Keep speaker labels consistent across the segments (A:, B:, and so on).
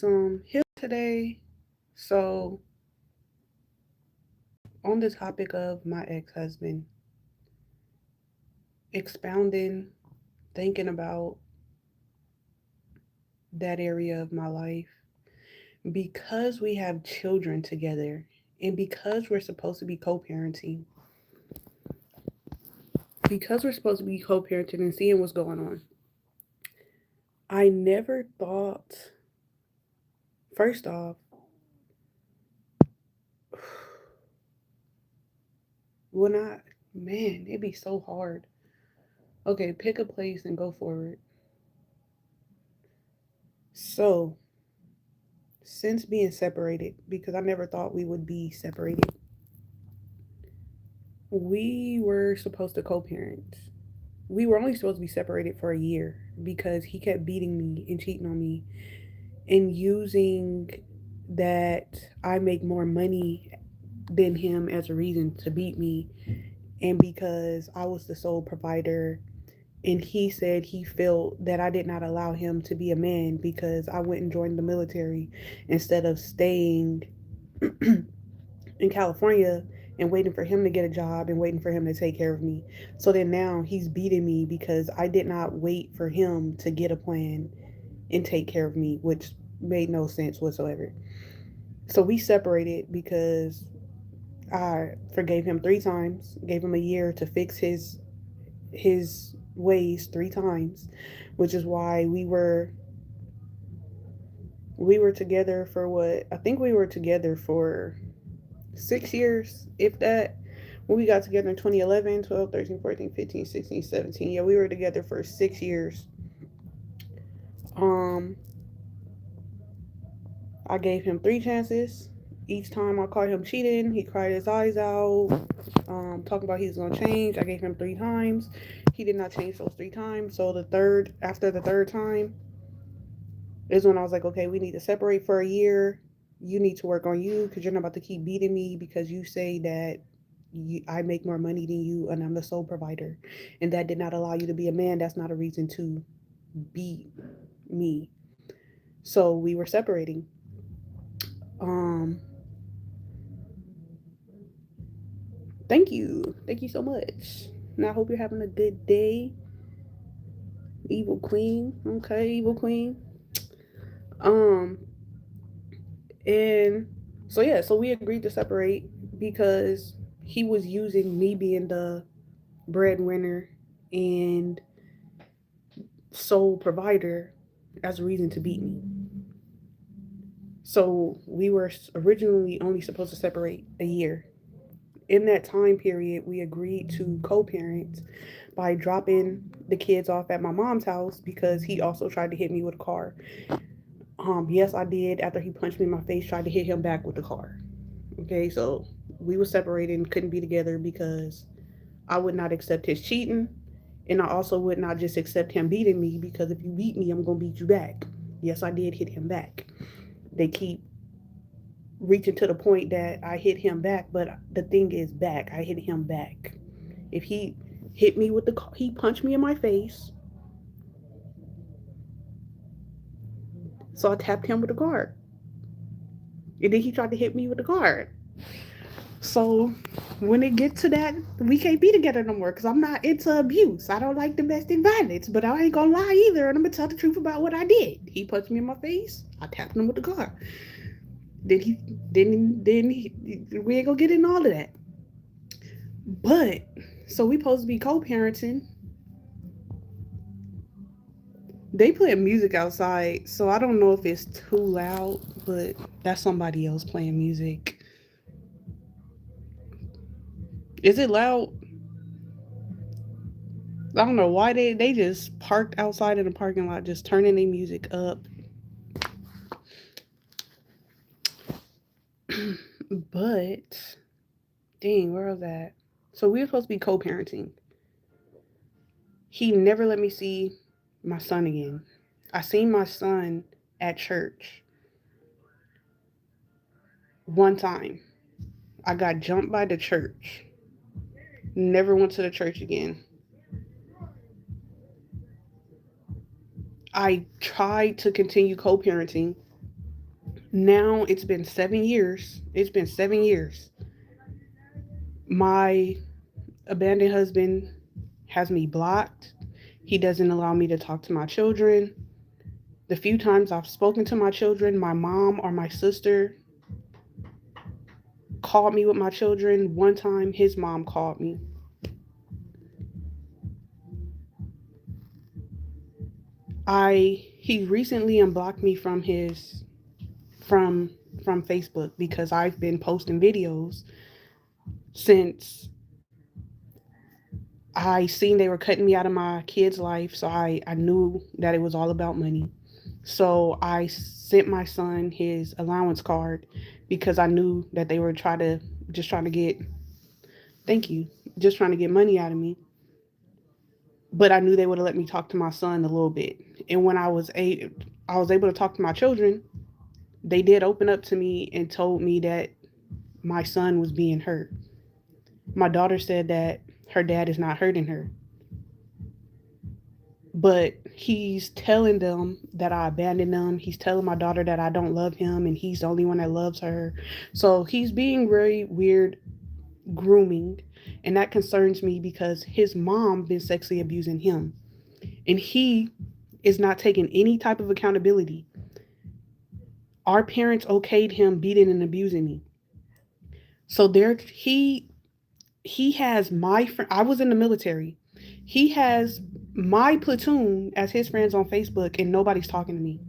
A: Here today. So, on the topic of my ex husband, expounding, thinking about that area of my life, because we have children together and because we're supposed to be co parenting and seeing what's going on, I never thought, first off, when I, man, it'd be so hard. Okay, pick a place and go forward. So, since being separated, because I never thought we would be separated, we were supposed to co parent. We were only supposed to be separated for a year because he kept beating me and cheating on me and using that I make more money than him as a reason to beat me. And because I was the sole provider, and he said he felt that I did not allow him to be a man because I went and joined the military instead of staying in California and waiting for him to get a job and waiting for him to take care of me. So then now he's beating me because I did not wait for him to get a plan and take care of me, which made no sense whatsoever. So we separated because I forgave him 3 times, gave him a year to fix his ways 3 times, which is why we were together for what I think we were together for 6 years, if that. When we got together in 2011, 12, 13, 14, 15, 16, 17. Yeah, we were together for 6 years. Um, I gave him 3 chances. Each time I caught him cheating, he cried his eyes out, talking about he was going to change. I gave him 3 times. He did not change those 3 times. So after the third time, is when I was like, okay, we need to separate for a year. You need to work on you because you're not about to keep beating me because you say that I make more money than you and I'm the sole provider. And that did not allow you to be a man. That's not a reason to beat me. So we were separating. Um, Thank you. Thank you so much. And I hope you're having a good day, Evil Queen. Okay, Evil Queen. Um, and so yeah, so we agreed to separate because he was using me being the breadwinner and sole provider as a reason to beat me. So we were originally only supposed to separate a year. In that time period, we agreed to co parent by dropping the kids off at my mom's house because he also tried to hit me with a car. Yes, I did. After he punched me in my face, tried to hit him back with the car. Okay, so we were separated and couldn't be together because I would not accept his cheating, and I also would not just accept him beating me because if you beat me, I'm gonna beat you back. Yes, I did hit him back. They keep reaching to the point that I hit him back, but the thing is, back. I hit him back. If he hit me with he punched me in my face, so I tapped him with the guard, and then he tried to hit me with the guard. So when it gets to that, we can't be together no more because I'm not into abuse. I don't like domestic violence, but I ain't gonna lie either, and I'm gonna tell the truth about what I did. He punched me in my face. I tapped him with the car. Then he, we ain't gonna get in all of that. But so we supposed to be co-parenting. They play music outside, so I don't know if it's too loud, but that's somebody else playing music. Is it loud? I don't know why they just parked outside in the parking lot, just turning their music up. But dang, where was that? So we were supposed to be co-parenting. He never let me see my son again. I seen my son at church one time. I got jumped by the church. Never went to the church again. I tried to continue co-parenting Now it's been 7 years. It's been 7 years. My abandoned husband has me blocked. He doesn't allow me to talk to my children. The few times I've spoken to my children, my mom or my sister called me with my children. One time, his mom called me. He recently unblocked me from from Facebook because I've been posting videos since I seen they were cutting me out of my kid's life. So I knew that it was all about money. So I sent my son his allowance card because I knew that they were trying to get, thank you, just trying to get money out of me. But I knew they would have let me talk to my son a little bit. And when I was able to talk to my children, they did open up to me and told me that my son was being hurt. My daughter said that her dad is not hurting her, but he's telling them that I abandoned them. He's telling my daughter that I don't love him and he's the only one that loves her. So he's being very weird grooming, and that concerns me because his mom been sexually abusing him and he is not taking any type of accountability. Our parents okayed him beating and abusing me. So there he has my friend. I was in the military. He has my platoon as his friends on Facebook, and nobody's talking to me.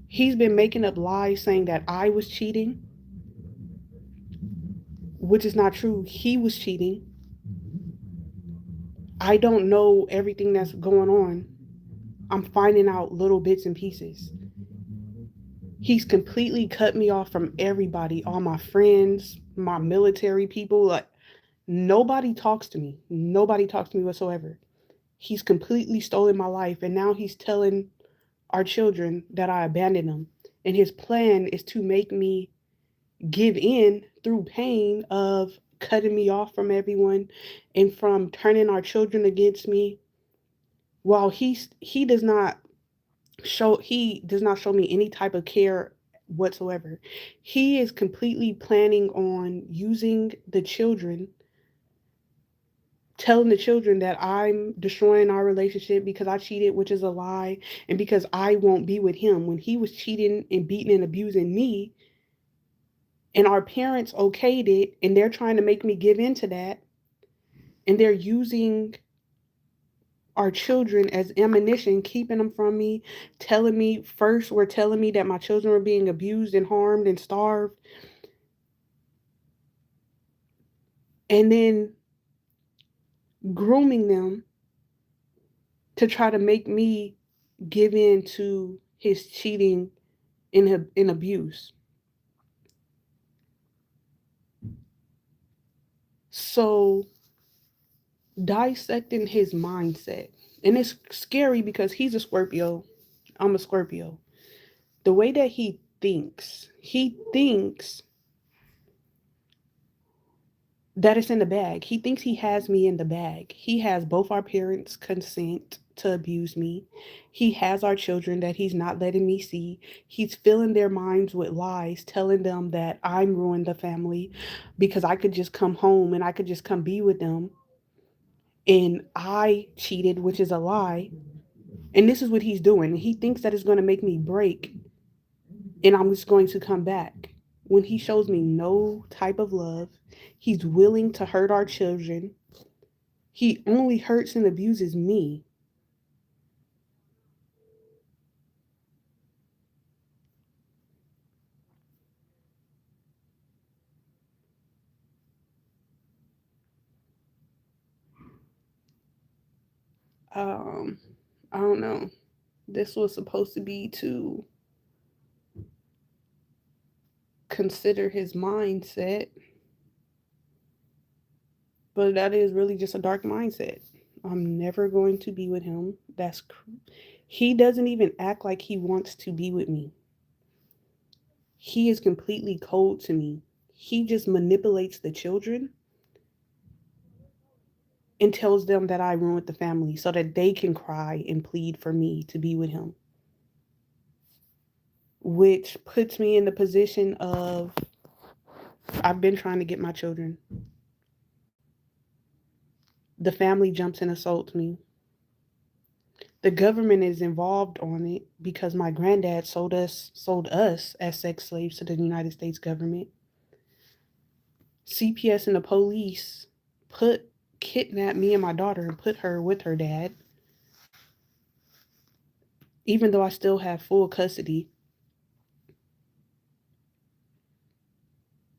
A: He's been making up lies saying that I was cheating, which is not true. He was cheating. I don't know everything that's going on. I'm finding out little bits and pieces. He's completely cut me off from everybody, all my friends, my military people. Like, nobody talks to me. Nobody talks to me whatsoever. He's completely stolen my life, and now he's telling our children that I abandoned them. And his plan is to make me give in through pain of cutting me off from everyone and from turning our children against me. While he does not show me any type of care whatsoever. He is completely planning on using the children, telling the children that I'm destroying our relationship because I cheated, which is a lie, and because I won't be with him when he was cheating and beating and abusing me, and our parents okayed it, and they're trying to make me give in to that, and they're using our children as ammunition, keeping them from me, telling me first were telling me that my children were being abused and harmed and starved, and then grooming them to try to make me give in to his cheating and abuse. So dissecting his mindset, and it's scary because he's a Scorpio. I'm a Scorpio. The way that he thinks that it's in the bag. He thinks he has me in the bag. He has both our parents' consent to abuse me. He has our children that he's not letting me see. He's filling their minds with lies, telling them that I'm ruined the family because I could just come home and I could just come be with them. And I cheated, which is a lie. And this is what he's doing. He thinks that it's going to make me break and I'm just going to come back. When he shows me no type of love, he's willing to hurt our children. He only hurts and abuses me. Um, I don't know. This was supposed to be to consider his mindset, but that is really just a dark mindset. I'm never going to be with him. He doesn't even act like he wants to be with me. He is completely cold to me. He just manipulates the children and tells them that I ruined the family so that they can cry and plead for me to be with him. which puts me in the position of I've been trying to get my children. The family jumps and assaults me. The government is involved on it because my granddad sold us as sex slaves to the United States government. CPS and the police put kidnapped me and my daughter and put her with her dad, even though I still have full custody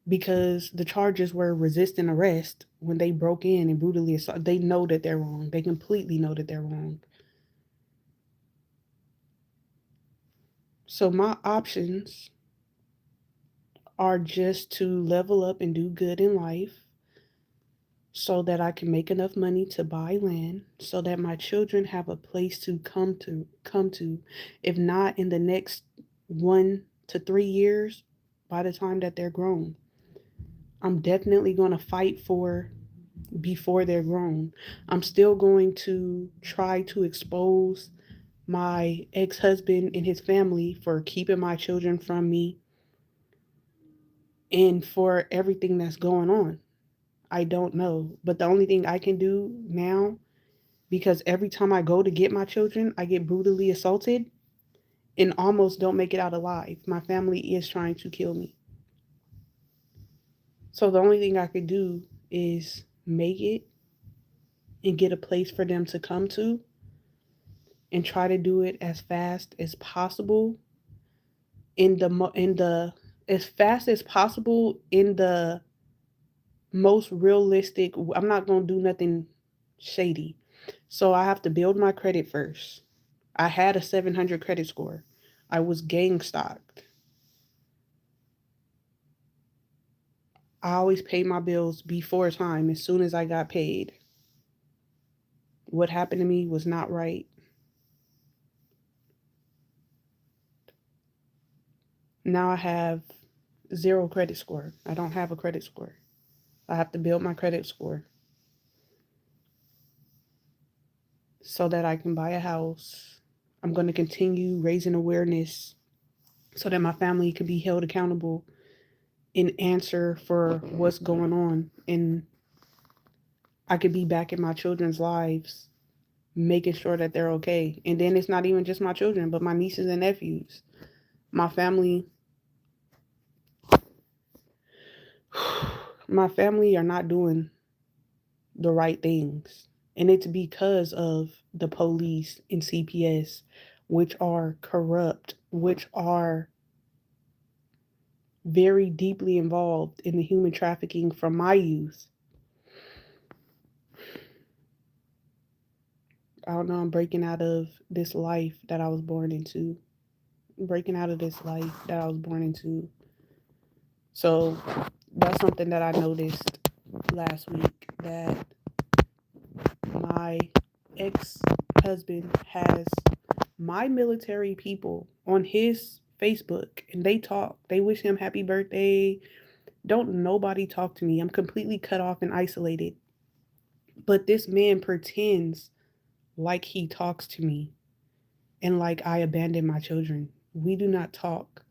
A: because the charges were resisting arrest when they broke in and brutally assaulted. They know that they're wrong. They completely know that they're wrong. So my options are just to level up and do good in life so that I can make enough money to buy land so that my children have a place to come to if not in the next 1 to 3 years by the time that they're grown. I'm definitely going to fight for before they're grown. I'm still going to try to expose my ex-husband and his family for keeping my children from me and for everything that's going on. I don't know. But the only thing I can do now, because every time I go to get my children, I get brutally assaulted and almost don't make it out alive. My family is trying to kill me. So the only thing I could do is make it and get a place for them to come to and try to do it as fast as possible in the as fast as possible in the most realistic. I'm not going to do nothing shady. So I have to build my credit first. I had a 700 credit score. I was gang stalked. I always paid my bills before time as soon as I got paid. What happened to me was not right. Now I have zero credit score. I don't have a credit score. I have to build my credit score so that I can buy a house. I'm going to continue raising awareness so that my family can be held accountable and answer for what's going on. And I could be back in my children's lives, making sure that they're okay. And then it's not even just my children, but my nieces and nephews. My family, my family are not doing the right things. And it's because of the police and CPS, which are corrupt, which are very deeply involved in the human trafficking from my youth. I don't know, I'm breaking out of this life that I was born into. Breaking out of this life that I was born into. So that's something that I noticed last week, that my ex husband has my military people on his Facebook and they talk. They wish him happy birthday. Don't nobody talk to me. I'm completely cut off and isolated. But this man pretends like he talks to me and like I abandoned my children. We do not talk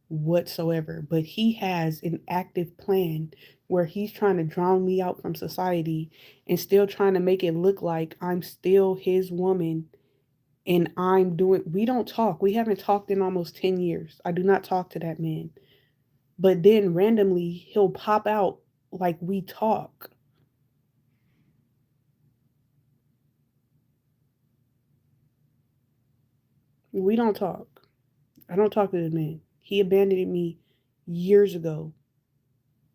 A: whatsoever, but he has an active plan where he's trying to drown me out from society and still trying to make it look like I'm still his woman and I'm doing. We don't talk. We haven't talked in almost 10 years. I do not talk to that man. But then randomly he'll pop out like we talk. We don't talk. I don't talk to the man. He abandoned me years ago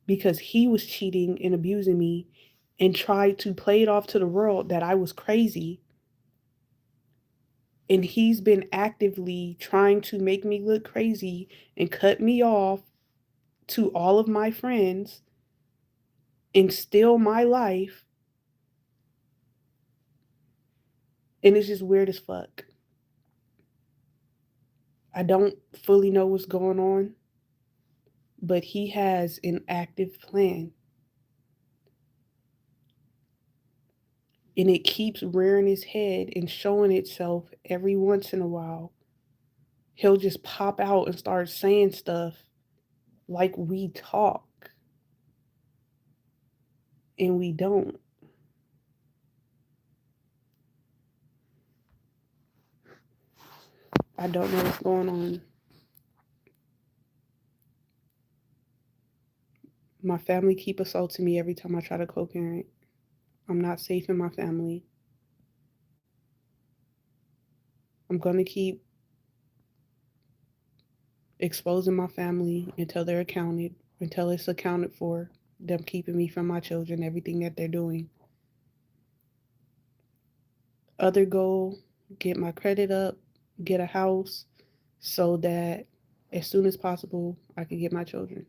A: because he was cheating and abusing me and tried to play it off to the world that I was crazy. And he's been actively trying to make me look crazy and cut me off to all of my friends and steal my life. And it's just weird as fuck. I don't fully know what's going on, but he has an active plan. And it keeps rearing its head and showing itself every once in a while. he'll just pop out and start saying stuff like we talk and we don't. I don't know what's going on. My family keep assaulting me every time I try to co-parent. I'm not safe in my family. I'm going to keep exposing my family until it's accounted for, them keeping me from my children, everything that they're doing. Other goal, get my credit up, get a house so that as soon as possible I can get my children.